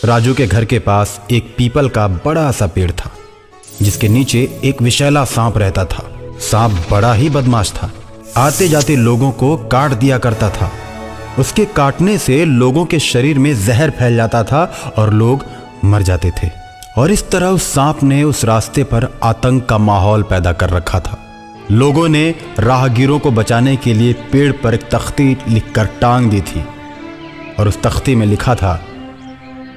राजू के घर के पास एक पीपल का बड़ा सा पेड़ था, जिसके नीचे एक विषैला सांप रहता था। सांप बड़ा ही बदमाश था, आते जाते लोगों को काट दिया करता था। उसके काटने से लोगों के शरीर में जहर फैल जाता था और लोग मर जाते थे। और इस तरह उस सांप ने उस रास्ते पर आतंक का माहौल पैदा कर रखा था। लोगों ने राहगीरों को बचाने के लिए पेड़ पर एक तख्ती लिखकर टांग दी थी और उस तख्ती में लिखा था,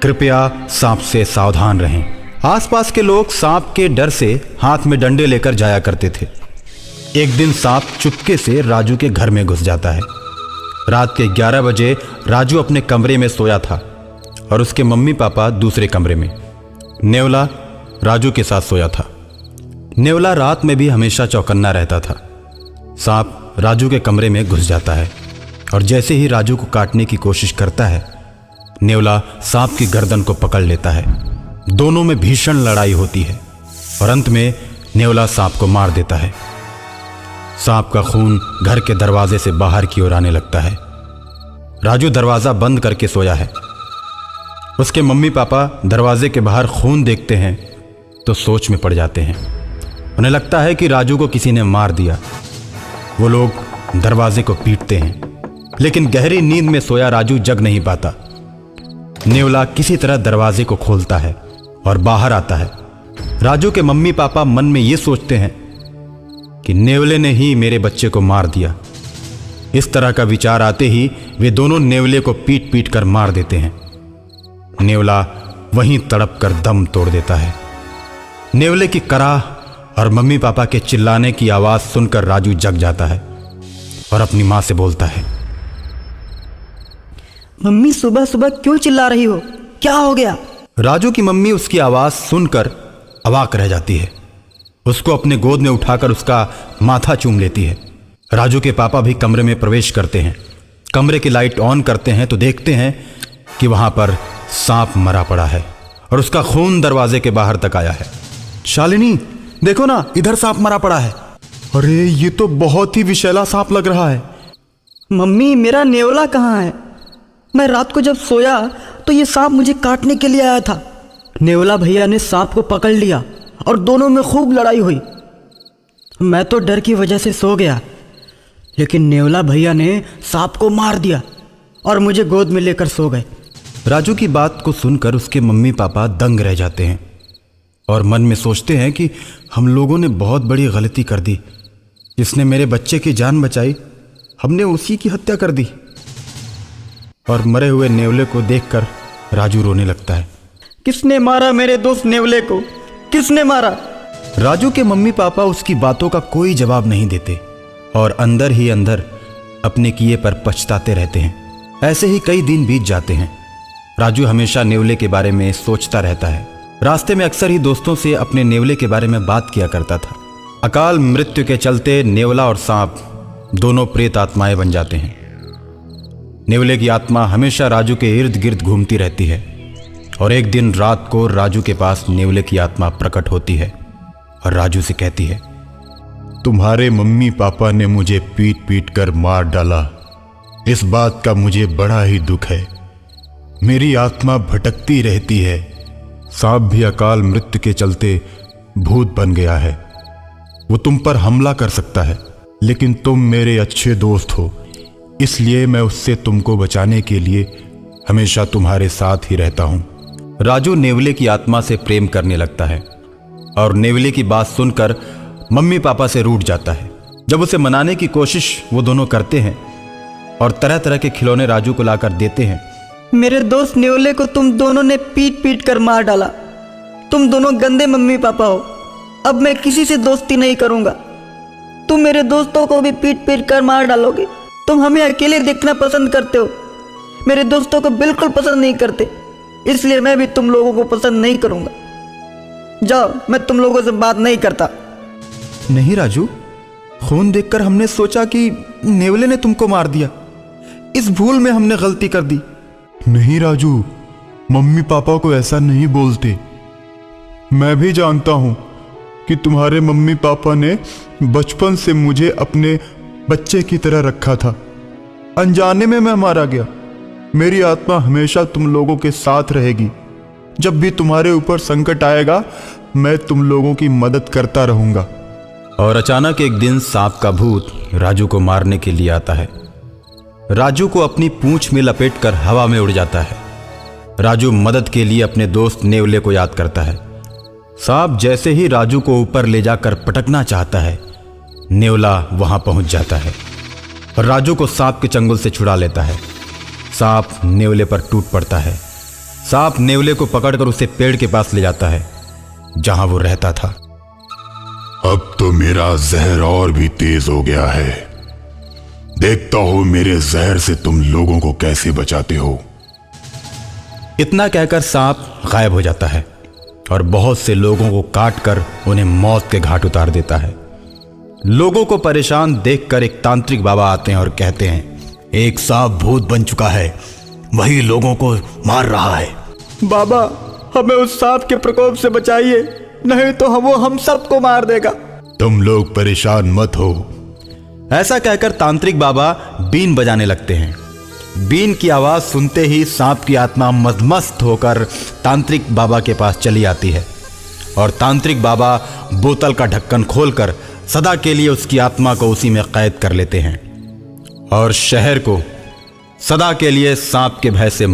कृपया सांप से सावधान रहें। आसपास के लोग सांप के डर से हाथ में डंडे लेकर जाया करते थे। एक दिन सांप चुपके से राजू के घर में घुस जाता है। रात के 11 बजे राजू अपने कमरे में सोया था और उसके मम्मी पापा दूसरे कमरे में। नेवला राजू के साथ सोया था। नेवला रात में भी हमेशा चौकन्ना रहता था। सांप राजू के कमरे में घुस जाता है और जैसे ही राजू को काटने की कोशिश करता है, नेवला सांप की गर्दन को पकड़ लेता है। दोनों में भीषण लड़ाई होती है और अंत में नेवला सांप को मार देता है। सांप का खून घर के दरवाजे से बाहर की ओर आने लगता है। राजू दरवाजा बंद करके सोया है। उसके मम्मी पापा दरवाजे के बाहर खून देखते हैं तो सोच में पड़ जाते हैं। उन्हें लगता है कि राजू को किसी ने मार दिया। वो लोग दरवाजे को पीटते हैं, लेकिन गहरी नींद में सोया राजू जग नहीं पाता। नेवला किसी तरह दरवाजे को खोलता है और बाहर आता है। राजू के मम्मी पापा मन में ये सोचते हैं कि नेवले ने ही मेरे बच्चे को मार दिया। इस तरह का विचार आते ही वे दोनों नेवले को पीट पीट कर मार देते हैं। नेवला वहीं तड़प कर दम तोड़ देता है। नेवले की कराह और मम्मी पापा के चिल्लाने की आवाज सुनकर राजू जग जाता है और अपनी मां से बोलता है, मम्मी सुबह सुबह क्यों चिल्ला रही हो? क्या हो गया? राजू की मम्मी उसकी आवाज सुनकर अवाक रह जाती है। उसको अपने गोद में उठाकर उसका माथा चूम लेती है। राजू के पापा भी कमरे में प्रवेश करते हैं। कमरे की लाइट ऑन करते हैं तो देखते हैं कि वहां पर सांप मरा पड़ा है और उसका खून दरवाजे के बाहर तक आया है। शालिनी, देखो ना, इधर सांप मरा पड़ा है। अरे ये तो बहुत ही विषैला सांप लग रहा है। मम्मी, मेरा नेवला कहाँ है? मैं रात को जब सोया तो ये सांप मुझे काटने के लिए आया था। नेवला भैया ने सांप को पकड़ लिया और दोनों में खूब लड़ाई हुई। मैं तो डर की वजह से सो गया, लेकिन नेवला भैया ने सांप को मार दिया और मुझे गोद में लेकर सो गए। राजू की बात को सुनकर उसके मम्मी पापा दंग रह जाते हैं और मन में सोचते हैं कि हम लोगों ने बहुत बड़ी गलती कर दी। जिसने मेरे बच्चे की जान बचाई, हमने उसी की हत्या कर दी। और मरे हुए नेवले को देखकर राजू रोने लगता है। किसने मारा मेरे दोस्त नेवले को? किसने मारा? राजू के मम्मी पापा उसकी बातों का कोई जवाब नहीं देते और अंदर ही अंदर अपने किए पर पछताते रहते हैं। ऐसे ही कई दिन बीत जाते हैं। राजू हमेशा नेवले के बारे में सोचता रहता है। रास्ते में अक्सर ही दोस्तों से अपने नेवले के बारे में बात किया करता था। अकाल मृत्यु के चलते नेवला और सांप दोनों प्रेत आत्माएं बन जाते हैं। नेवले की आत्मा हमेशा राजू के इर्द गिर्द घूमती रहती है और एक दिन रात को राजू के पास नेवले की आत्मा प्रकट होती है और राजू से कहती है, तुम्हारे मम्मी पापा ने मुझे पीट पीट कर मार डाला। इस बात का मुझे बड़ा ही दुख है। मेरी आत्मा भटकती रहती है। सांप भी अकाल मृत्यु के चलते भूत बन गया है। वो तुम पर हमला कर सकता है, लेकिन तुम मेरे अच्छे दोस्त हो, इसलिए मैं उससे तुमको बचाने के लिए हमेशा तुम्हारे साथ ही रहता हूं। राजू नेवले की आत्मा से प्रेम करने लगता है और नेवले की बात सुनकर मम्मी पापा से रूठ जाता है। जब उसे मनाने की कोशिश वो दोनों करते हैं और तरह तरह के खिलौने राजू को लाकर देते हैं। मेरे दोस्त नेवले को तुम दोनों ने पीट पीट कर मार डाला। तुम दोनों गंदे मम्मी पापा हो। अब मैं किसी से दोस्ती नहीं करूंगा। तुम मेरे दोस्तों को भी पीट पीट कर मार डालोगे। तुम हमें अकेले देखना पसंद करते हो, मेरे दोस्तों को बिल्कुल पसंद नहीं करते, इसलिए मैं भी तुम लोगों को पसंद नहीं करूंगा। जाओ, मैं तुम लोगों से बात नहीं करता। नहीं राजू, खून देखकर हमने सोचा कि नेवले ने तुमको मार दिया। इस भूल में हमने गलती कर दी। नहीं राजू, मम्मी पापा को ऐसा नहीं बोलते। मैं भी जानता हूं कि तुम्हारे मम्मी पापा ने बचपन से मुझे अपने बच्चे की तरह रखा था। अनजाने में मैं मारा गया। मेरी आत्मा हमेशा तुम लोगों के साथ रहेगी। जब भी तुम्हारे ऊपर संकट आएगा मैं तुम लोगों की मदद करता रहूंगा। और अचानक एक दिन सांप का भूत राजू को मारने के लिए आता है। राजू को अपनी पूंछ में लपेटकर हवा में उड़ जाता है। राजू मदद के लिए अपने दोस्त नेवले को याद करता है। सांप जैसे ही राजू को ऊपर ले जाकर पटकना चाहता है, नेवला वहां पहुंच जाता है और राजू को सांप के चंगुल से छुड़ा लेता है। सांप नेवले पर टूट पड़ता है। सांप नेवले को पकड़कर उसे पेड़ के पास ले जाता है जहां वो रहता था। अब तो मेरा जहर और भी तेज हो गया है। देखता हो मेरे जहर से तुम लोगों को कैसे बचाते हो। इतना कहकर सांप गायब हो जाता है और बहुत से लोगों को काटकर उन्हें मौत के घाट उतार देता है। लोगों को परेशान देखकर एक तांत्रिक बाबा आते हैं और कहते हैं, एक सांप भूत बन चुका है, वही लोगों को मार रहा है। बाबा, हमें उस सांप के प्रकोप से बचाइए, नहीं तो वो हम सबको मार देगा। तुम लोग परेशान मत हो। ऐसा कहकर तांत्रिक बाबा बीन बजाने लगते हैं। बीन की आवाज सुनते ही सांप की आत्मा मदमस्त होकर तांत्रिक बाबा के पास चली आती है और तांत्रिक बाबा बोतल का ढक्कन खोलकर सदा के लिए उसकी आत्मा को उसी में कैद कर लेते हैं और शहर को सदा के लिए सांप के भय से